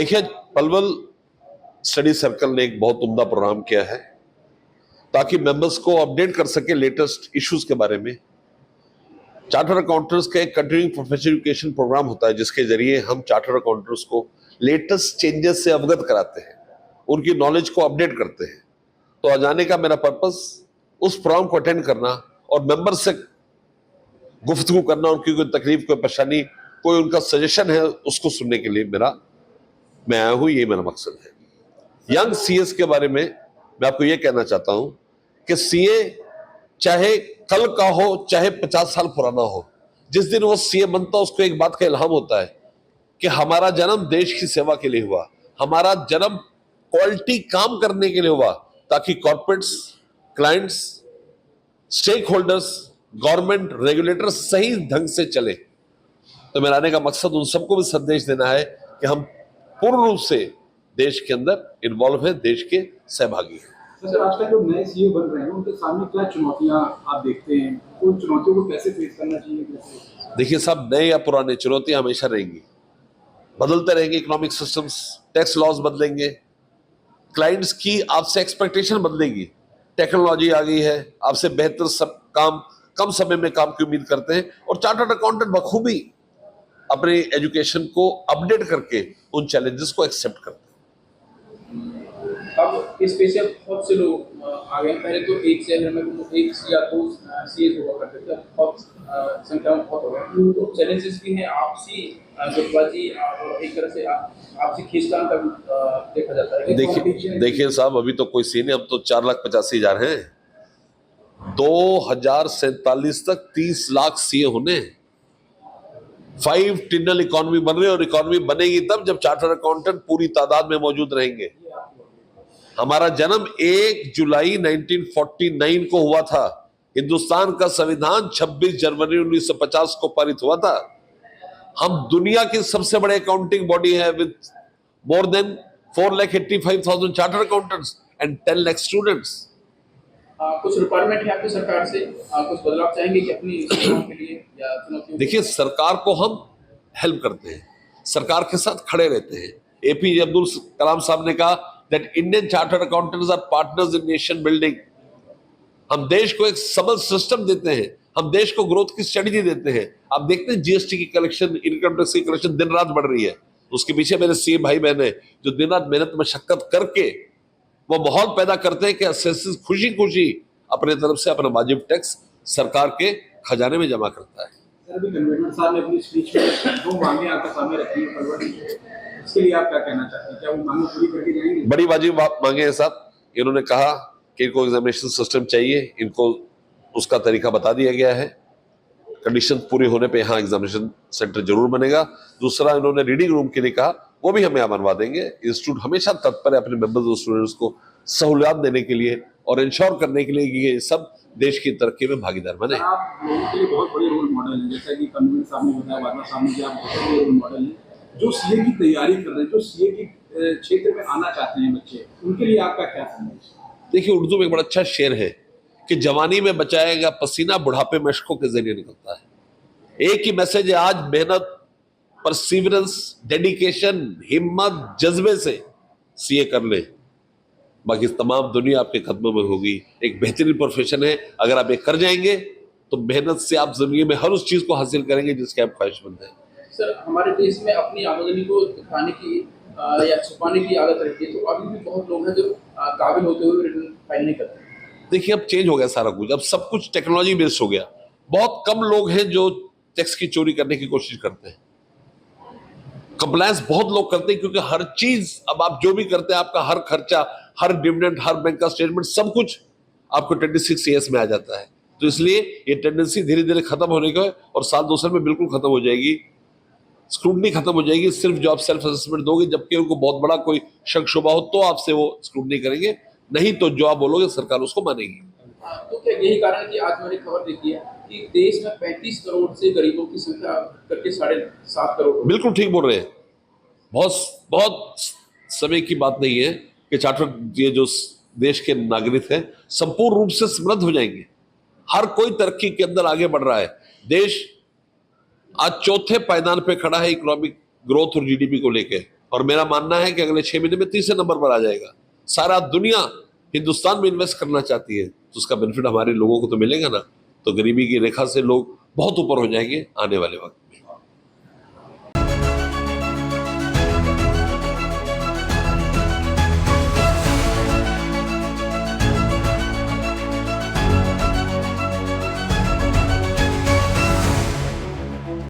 देखिए, Palwal study circle ने एक बहुत उम्दा प्रोग्राम किया है ताकि मेंबर्स को अपडेट कर सके लेटेस्ट इश्यूज के बारे में। चार्टर्ड अकाउंटेंट्स का एक कंटिन्यूइंग प्रोफेशनल एजुकेशन प्रोग्राम होता है जिसके जरिए हम चार्टर्ड अकाउंटेंट्स को लेटेस्ट चेंजेस से अवगत कराते हैं, उनकी नॉलेज को अपडेट करते हैं। तो आज आने का मेरा पर्पस उस प्रोग्राम को अटेंड करना और मेंबर से गुफ्तगू करना, उनकी कोई तकलीफ, कोई परेशानी, कोई उनका सजेशन है उसको सुनने के लिए मैं आया हूं। ये मेरा मकसद है। यंग सीएस के बारे में मैं आपको ये कहना चाहता हूं कि सीए चाहे कल का हो चाहे 50 साल पुराना हो, जिस दिन वो सीए बनता है उसको एक बात का इल्हाम होता है कि हमारा जन्म देश की सेवा के लिए हुआ, हमारा जन्म क्वालिटी काम करने के लिए हुआ ताकि corporates, clients, stakeholders, government, regulators सही ढंग से चले। तो मेरा आने का मकसद उन सबको भी संदेश देना है कि हम पूर्ण रूप से देश के अंदर इन्वॉल्व है, देश के सहभागी हैं। सर, आजकल जो नए सीईओ बन रहे हैं उनके सामने क्या चुनौतियां आप देखते हैं? उन चुनौतियों को कैसे फेस करना चाहिए? देखिए साहब, नए या पुराने चुनौतियां हमेशा रहेंगी, बदलते रहेंगे। इकोनॉमिक सिस्टम्स, टैक्स लॉज बदलेंगे, क्लाइंट्स की आपसे एक्सपेक्टेशन बदलेगी, टेक्नोलॉजी आ गई है, आपसे बेहतर सब काम, कम समय में काम की उम्मीद करते हैं। और चार्टर्ड अकाउंटेंट बखूबी अपने एजुकेशन को अपडेट करके उन चैलेंजेस को एक्सेप्ट करते हैं। अब इस पे से बहुत से लोग आ गए। पहले तो एक शहर में एक या दो सीएस हुआ करते थे, बहुत संख्या में बहुत हो गए। तो चैलेंजेस भी हैं, आपसी गुटबाजी और एक तरह से आपसी खींचतान का देखा जाता है। देखिए साहब, अभी तो कोई सीन नहीं, अब तो 4,85,000 हैं। 2047 तक 30 लाख सीए होने। 5 ट्रिलियन इकोनॉमी बन रही है और इकोनॉमी बनेगी तब जब चार्टर्ड अकाउंटेंट पूरी तादाद में मौजूद रहेंगे। हमारा जन्म 1 जुलाई 1949 को हुआ था। हिंदुस्तान का संविधान 26 जनवरी 1950 को पारित हुआ था। हम दुनिया की सबसे बड़े अकाउंटिंग बॉडी है with more than 4,85,000 chartered accountants and 10 lakh students. कुछ रिक्वायरमेंट है आपकी सरकार से, कुछ बदलाव चाहेंगे कि अपनी के लिए या चुनौतियों? देखिए, सरकार को हम हेल्प करते हैं, सरकार के साथ खड़े रहते हैं। एपीजे अब्दुल कलाम साहब ने कहा that Indian chartered accountants are partners in nation building। हम देश को एक सबल सिस्टम देते हैं, हम देश को ग्रोथ की स्ट्रेटजी देते हैं। आप देखते हैं जीएसटी की कलेक्शन, इनकम टैक्स की कलेक्शन दिन रात बढ़ रही है। उसके पीछे मेरे सीए भाई बहन है जो दिन रात मेहनत मशक्कत करके वो माहौल पैदा करते हैं कि असेसिस खुशी खुशी अपने तरफ से अपना वाजिब टैक्स सरकार के खजाने में जमा करता है। सर, अभी कन्वीनर साहब ने अपनी स्पीच में 2 मांगे आपके सामने रखी हैं पलवल की, इसके लिए आप क्या कहना चाहते हैं? क्या वो मांगे पूरी करके जाएंगे? बड़ी वाजिब मांगे हैं साहब। इन्होंने कहा कि इनको एग्जामिनेशन सिस्टम चाहिए, इनको उसका तरीका बता दिया गया है। कंडीशन पूरी होने पे यहाँ एग्जामिनेशन सेंटर जरूर बनेगा। दूसरा, इन्होंने रीडिंग रूम के लिए कहा, वो भी हमें बनवा देंगे। इंस्टीट्यूट हमेशा तत्पर है अपने मेंबर्स और स्टूडेंट्स को सहूलियत देने के लिए और इंश्योर करने के लिए कि ये सब देश की तरक्की में भागीदार बने। आप लोगों के लिए बहुत बड़े रोल मॉडल हैं, जैसा कि कन्वीनर साहब ने बताया, वर्मा साहब ने, आप बहुत बड़े रोल मॉडल हैं जो सीए की तैयारी कर रहे हैं, जो सीए की क्षेत्र में आना चाहते हैं बच्चे, उनके लिए आपका क्या संदेश? देखिए, उर्दू में एक बड़ा अच्छा शेर है कि जवानी में बचाया गया पसीना बुढ़ापे में अश्कों के जरिए निकलता है। एक ही मैसेज है आज, मेहनत, परसिवरेंस, डेडिकेशन, हिम्मत, जज्बे से सीए कर ले, बाकी तमाम दुनिया आपके कदमों में होगी। एक बेहतरीन प्रोफेशन है, अगर आप ये कर जाएंगे तो मेहनत से आप जिंदगी में हर उस चीज को हासिल करेंगे जिसके आप ख्वाहिशमंद हैं। सर, हमारे देश में अपनी आमदनी को दिखाने की या छुपाने की आदत रहती है, तो अभी भी बहुत लोग हैं जो काबिल होते हुए रिटर्न फाइल नहीं करते। देखिए, अब चेंज हो गया सारा कुछ, अब सब कुछ टेक्नोलॉजी बेस्ड हो गया। बहुत कम लोग हैं जो टैक्स की चोरी करने की कोशिश करते हैं। कंप्लायंस बहुत लोग करते हैं क्योंकि हर चीज, अब आप जो भी करते हैं, आपका हर खर्चा, हर डिविडेंड, हर बैंक का स्टेटमेंट, सब कुछ आपको 26 CS में आ जाता है। तो इसलिए ये टेंडेंसी धीरे धीरे खत्म होने का है और साल 2 साल में बिल्कुल खत्म हो जाएगी। स्क्रूटनी खत्म हो जाएगी। सिर्फ जो आप सेल्फ असेसमेंट दोगे, जबकि उनको बहुत बड़ा कोई शक शुबा हो तो आपसे वो स्क्रूटनी करेंगे, नहीं तो जो आप बोलोगे सरकार उसको मानेगी। तो क्या यही कारण है कि आज मैंने खबर देखी है कि देश में 35 करोड़ से गरीबों की संख्या करके 7.5 करोड़? बिल्कुल ठीक बोल रहे हैं। बहुत समय की बात नहीं है कि चार्टर्ड ये जो देश के नागरिक हैं संपूर्ण रूप से समृद्ध हो जाएंगे। हर कोई तरक्की के अंदर आगे बढ़ रहा है। देश आज चौथे पायदान पे खड़ा है इकोनॉमिक ग्रोथ और जीडीपी को लेकर। और मेरा मानना है कि अगले 6 महीने में तीसरे नंबर पर आ जाएगा। सारा दुनिया हिंदुस्तान में इन्वेस्ट करना चाहती है, तो उसका बेनिफिट हमारे लोगों को तो मिलेगा ना। तो गरीबी की रेखा से लोग बहुत ऊपर हो जाएंगे आने वाले वक्त।